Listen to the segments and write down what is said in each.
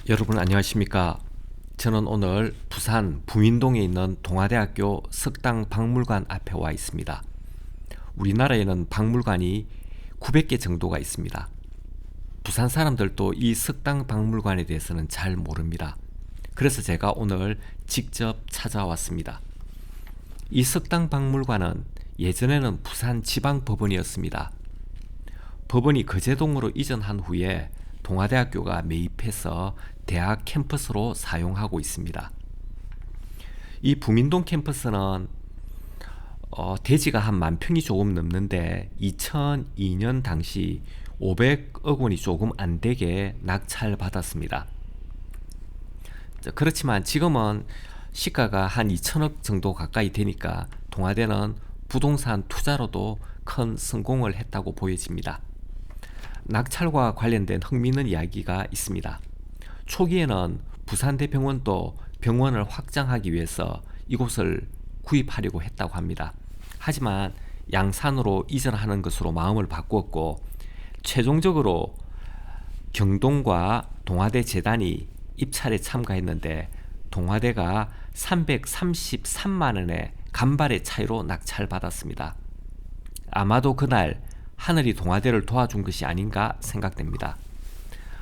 여러분 안녕하십니까? 저는 오늘 부산 부민동에 있는 동아대학교 석당박물관 앞에 와 있습니다. 우리나라에는 박물관이 900개 정도가 있습니다. 부산 사람들도 이 석당박물관에 대해서는 잘 모릅니다. 그래서 제가 오늘 직접 찾아왔습니다. 이 석당박물관은 예전에는 부산 지방법원이었습니다. 법원이 거제동으로 이전한 후에 동아대학교가 매입해서 대학 캠퍼스로 사용하고 있습니다. 이 부민동 캠퍼스는 대지가 한 10,000평이 조금 넘는데 2002년 당시 500억 원이 조금 안 되게 낙찰받았습니다. 그렇지만 지금은 시가가 한 2천억 정도 가까이 되니까 동아대는 부동산 투자로도 큰 성공을 했다고 보여집니다. 낙찰과 관련된 흥미있는 이야기가 있습니다. 초기에는 부산대병원도 병원을 확장하기 위해서 이곳을 구입하려고 했다고 합니다. 하지만 양산으로 이전하는 것으로 마음을 바꾸었고 최종적으로 경동과 동아대 재단이 입찰에 참가했는데 동아대가 333만 원의 간발의 차이로 낙찰받았습니다. 아마도 그날 하늘이 동아대를 도와준 것이 아닌가 생각됩니다.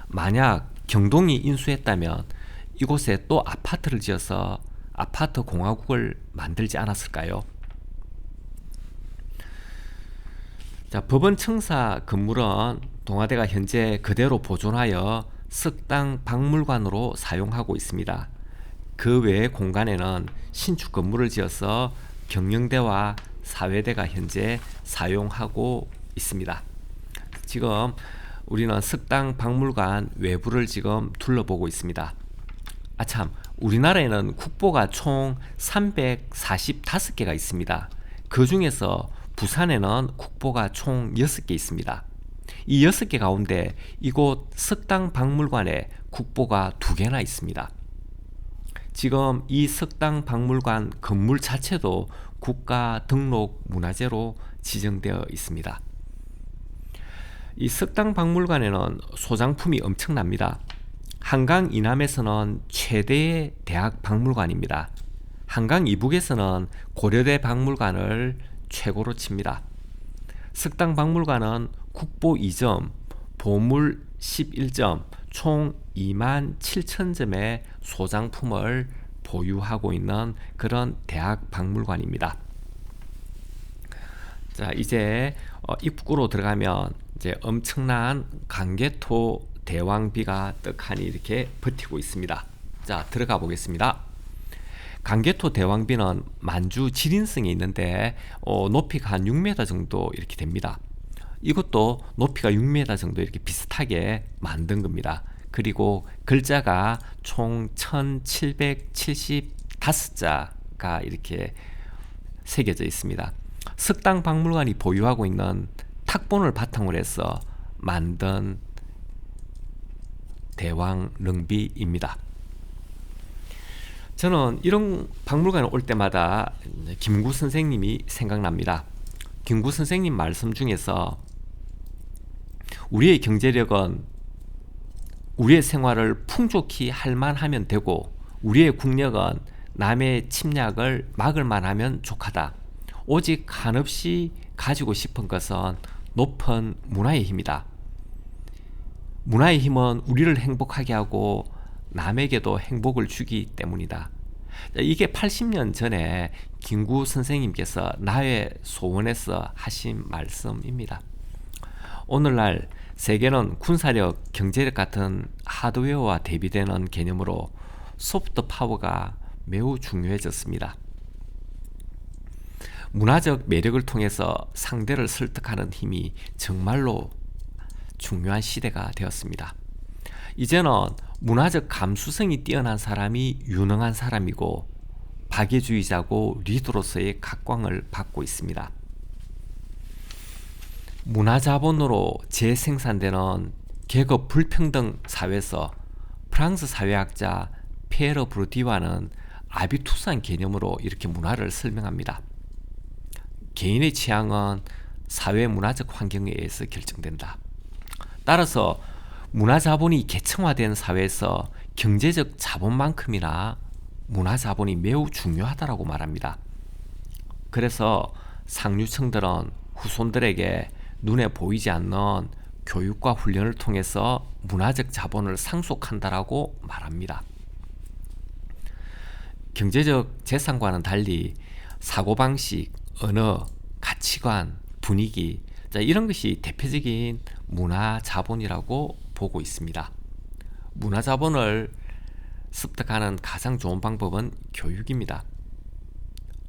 만약 경동이 인수했다면 이곳에 또 아파트를 지어서 아파트 공화국을 만들지 않았을까요? 법원 청사 건물은 동아대가 현재 그대로 보존하여 석당박물관으로 사용하고 있습니다. 그 외의 공간에는 신축 건물을 지어서 경영대와 사회대가 현재 사용하고 있습니다. 지금 우리는 석당박물관 외부를 지금 둘러보고 있습니다. 아참, 우리나라에는 국보가 총 345개가 있습니다. 그 중에서 부산에는 국보가 총 6개 있습니다. 이 6개 가운데 이곳 석당박물관에 국보가 2개나 있습니다. 지금 이 석당박물관 건물 자체도 국가 등록 문화재로 지정되어 있습니다. 이 석당박물관에는 소장품이 엄청납니다. 한강 이남에서는 최대의 대학 박물관입니다. 한강 이북에서는 고려대 박물관을 최고로 칩니다. 석당박물관은 국보 2점, 보물 11점, 총 27,000점의 소장품을 보유하고 있는 그런 대학 박물관입니다. 자, 이제 입구로 들어가면 이제 엄청난 강개토 대왕비가 떡하니 이렇게 버티고 있습니다. 자, 들어가 보겠습니다. 강개토 대왕비는 만주 지린성에 있는데 높이가 한 6m 정도 이렇게 됩니다. 이것도 높이가 6m 정도 이렇게 비슷하게 만든 겁니다. 그리고 글자가 총 1775자가 이렇게 새겨져 있습니다. 석당박물관이 보유하고 있는 탁본을 바탕으로 해서 만든 대왕릉비입니다. 저는 이런 박물관에 올 때마다 김구 선생님이 생각납니다. 김구 선생님 말씀 중에서 우리의 경제력은 우리의 생활을 풍족히 할 만하면 되고 우리의 국력은 남의 침략을 막을 만하면 족하다. 오직 한없이 가지고 싶은 것은 높은 문화의 힘이다. 문화의 힘은 우리를 행복하게 하고 남에게도 행복을 주기 때문이다. 이게 80년 전에 김구 선생님께서 나의 소원에서 하신 말씀입니다. 오늘날 세계는 군사력, 경제력 같은 하드웨어와 대비되는 개념으로 소프트 파워가 매우 중요해졌습니다. 문화적 매력을 통해서 상대를 설득하는 힘이 정말로 중요한 시대가 되었습니다. 이제는 문화적 감수성이 뛰어난 사람이 유능한 사람이고 박애주의자고 리더로서의 각광을 받고 있습니다. 문화자본으로 재생산되는 계급 불평등 사회에서 프랑스 사회학자 피에르 브루디와는 아비투스한 개념으로 이렇게 문화를 설명합니다. 개인의 취향은 사회 문화적 환경에 의해서 결정된다. 따라서 문화자본이 계층화된 사회에서 경제적 자본만큼이나 문화 자본이 매우 중요하다라고 말합니다. 그래서 상류층들은 후손들에게 눈에 보이지 않는 교육과 훈련을 통해서 문화적 자본을 상속한다라고 말합니다. 경제적 재산과는 달리 사고방식, 언어, 가치관, 분위기, 이런 것이 대표적인 문화 자본이라고 보고 있습니다. 문화 자본을 습득하는 가장 좋은 방법은 교육입니다.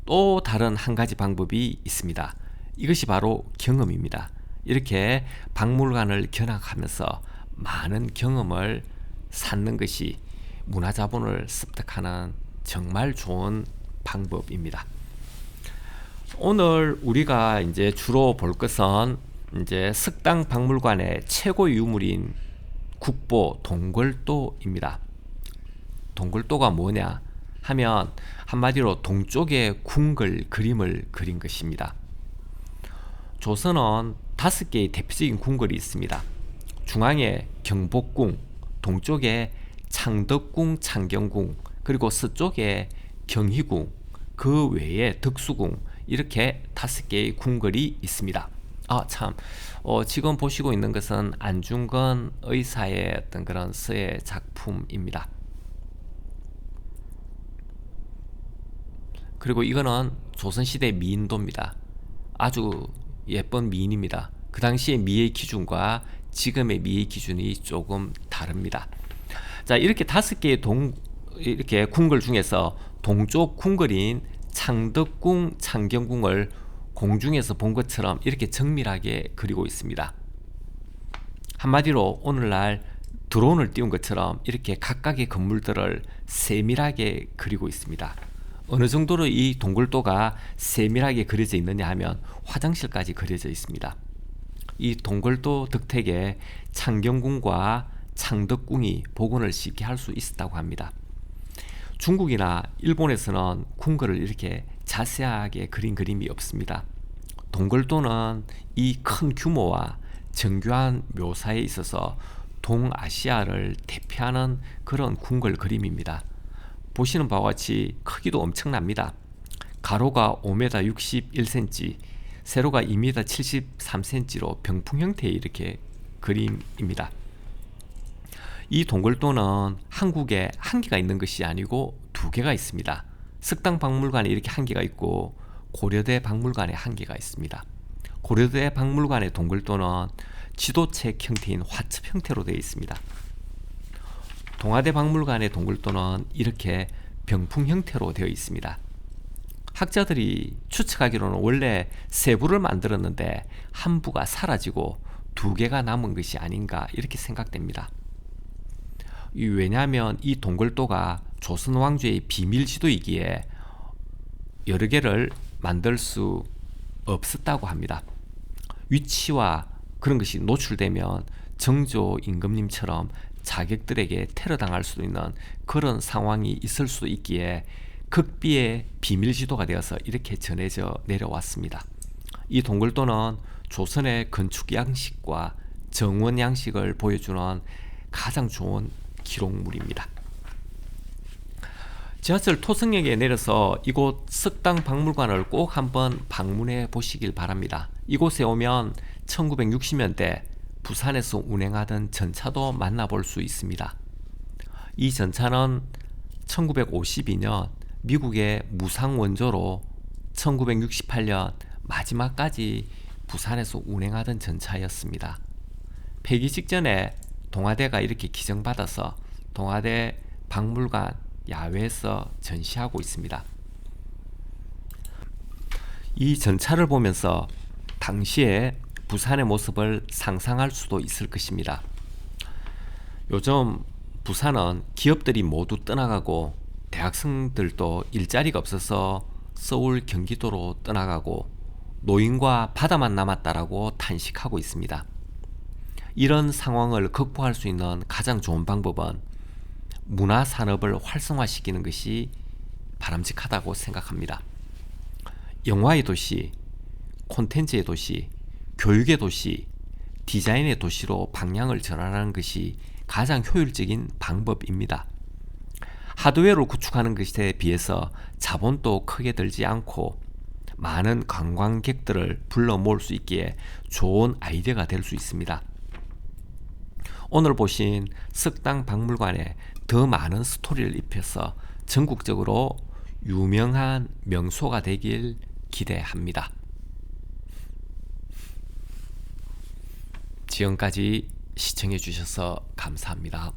또 다른 한 가지 방법이 있습니다. 이것이 바로 경험입니다. 이렇게 박물관을 견학하면서 많은 경험을 쌓는 것이 문화 자본을 습득하는 정말 좋은 방법입니다. 오늘 우리가 이제 주로 볼 것은 이제 석당 박물관의 최고 유물인 국보 동굴도입니다. 동굴도가 뭐냐 하면 한마디로 동쪽의 궁궐 그림을 그린 것입니다. 조선은 5개의 대표적인 궁궐이 있습니다. 중앙에 경복궁, 동쪽에 창덕궁, 창경궁, 그리고 서쪽에 경희궁, 그 외에 덕수궁, 이렇게 5개의 궁궐이 있습니다. 지금 보시고 있는 것은 안중근 의사의 어떤 그런 서예 작품입니다. 그리고 이거는 조선시대 미인도입니다. 아주 예쁜 미인입니다. 그 당시의 미의 기준과 지금의 미의 기준이 조금 다릅니다. 자, 이렇게 5개의 이렇게 궁궐 중에서 동쪽 궁궐인 창덕궁, 창경궁을 공중에서 본 것처럼 이렇게 정밀하게 그리고 있습니다. 한마디로 오늘날 드론을 띄운 것처럼 이렇게 각각의 건물들을 세밀하게 그리고 있습니다. 어느 정도로 이 동굴도가 세밀하게 그려져 있느냐 하면 화장실까지 그려져 있습니다. 이 동굴도 덕택에 창경궁과 창덕궁이 복원을 쉽게 할 수 있었다고 합니다. 중국이나 일본에서는 궁궐을 이렇게 자세하게 그린 그림이 없습니다. 동굴도는 이 큰 규모와 정교한 묘사에 있어서 동아시아를 대표하는 그런 궁궐 그림입니다. 보시는 바와 같이 크기도 엄청납니다. 가로가 5m 61cm, 세로가 2m 73cm로 병풍 형태의 이렇게 그림입니다. 이 동굴도는 한국에 한 개가 있는 것이 아니고 2개가 있습니다. 석당 박물관에 이렇게 한 개가 있고 고려대 박물관에 한 개가 있습니다. 고려대 박물관의 동굴도는 지도책 형태인 화첩 형태로 되어 있습니다. 동아대 박물관의 동굴도는 이렇게 병풍 형태로 되어 있습니다. 학자들이 추측하기로는 원래 3부를 만들었는데 한 부가 사라지고 2개가 남은 것이 아닌가 이렇게 생각됩니다. 왜냐하면 이 동굴도가 조선 왕조의 비밀 지도이기에 여러 개를 만들 수 없었다고 합니다. 위치와 그런 것이 노출되면 정조 임금님처럼 자객들에게 테러당할 수도 있는 그런 상황이 있을 수도 있기에 극비의 비밀 지도가 되어서 이렇게 전해져 내려왔습니다. 이 동굴도는 조선의 건축 양식과 정원 양식을 보여주는 가장 좋은 기록물입니다. 지하철 토성역에 내려서 이곳 석당 박물관을 꼭 한번 방문해 보시길 바랍니다. 이곳에 오면 1960년대 부산에서 운행하던 전차도 만나볼 수 있습니다. 이 전차는 1952년 미국의 무상 원조로 1968년 마지막까지 부산에서 운행하던 전차였습니다. 폐기 직전에 동아대가 이렇게 기증받아서 동아대 박물관 야외에서 전시하고 있습니다. 이 전차를 보면서 당시에 부산의 모습을 상상할 수도 있을 것입니다. 요즘 부산은 기업들이 모두 떠나가고 대학생들도 일자리가 없어서 서울, 경기도로 떠나가고 노인과 바다만 남았다라고 탄식하고 있습니다. 이런 상황을 극복할 수 있는 가장 좋은 방법은 문화산업을 활성화시키는 것이 바람직하다고 생각합니다. 영화의 도시, 콘텐츠의 도시, 교육의 도시, 디자인의 도시로 방향을 전환하는 것이 가장 효율적인 방법입니다. 하드웨어를 구축하는 것에 비해서 자본도 크게 들지 않고 많은 관광객들을 불러 모을 수 있기에 좋은 아이디어가 될 수 있습니다. 오늘 보신 석당 박물관에 더 많은 스토리를 입혀서 전국적으로 유명한 명소가 되길 기대합니다. 지금까지 시청해 주셔서 감사합니다.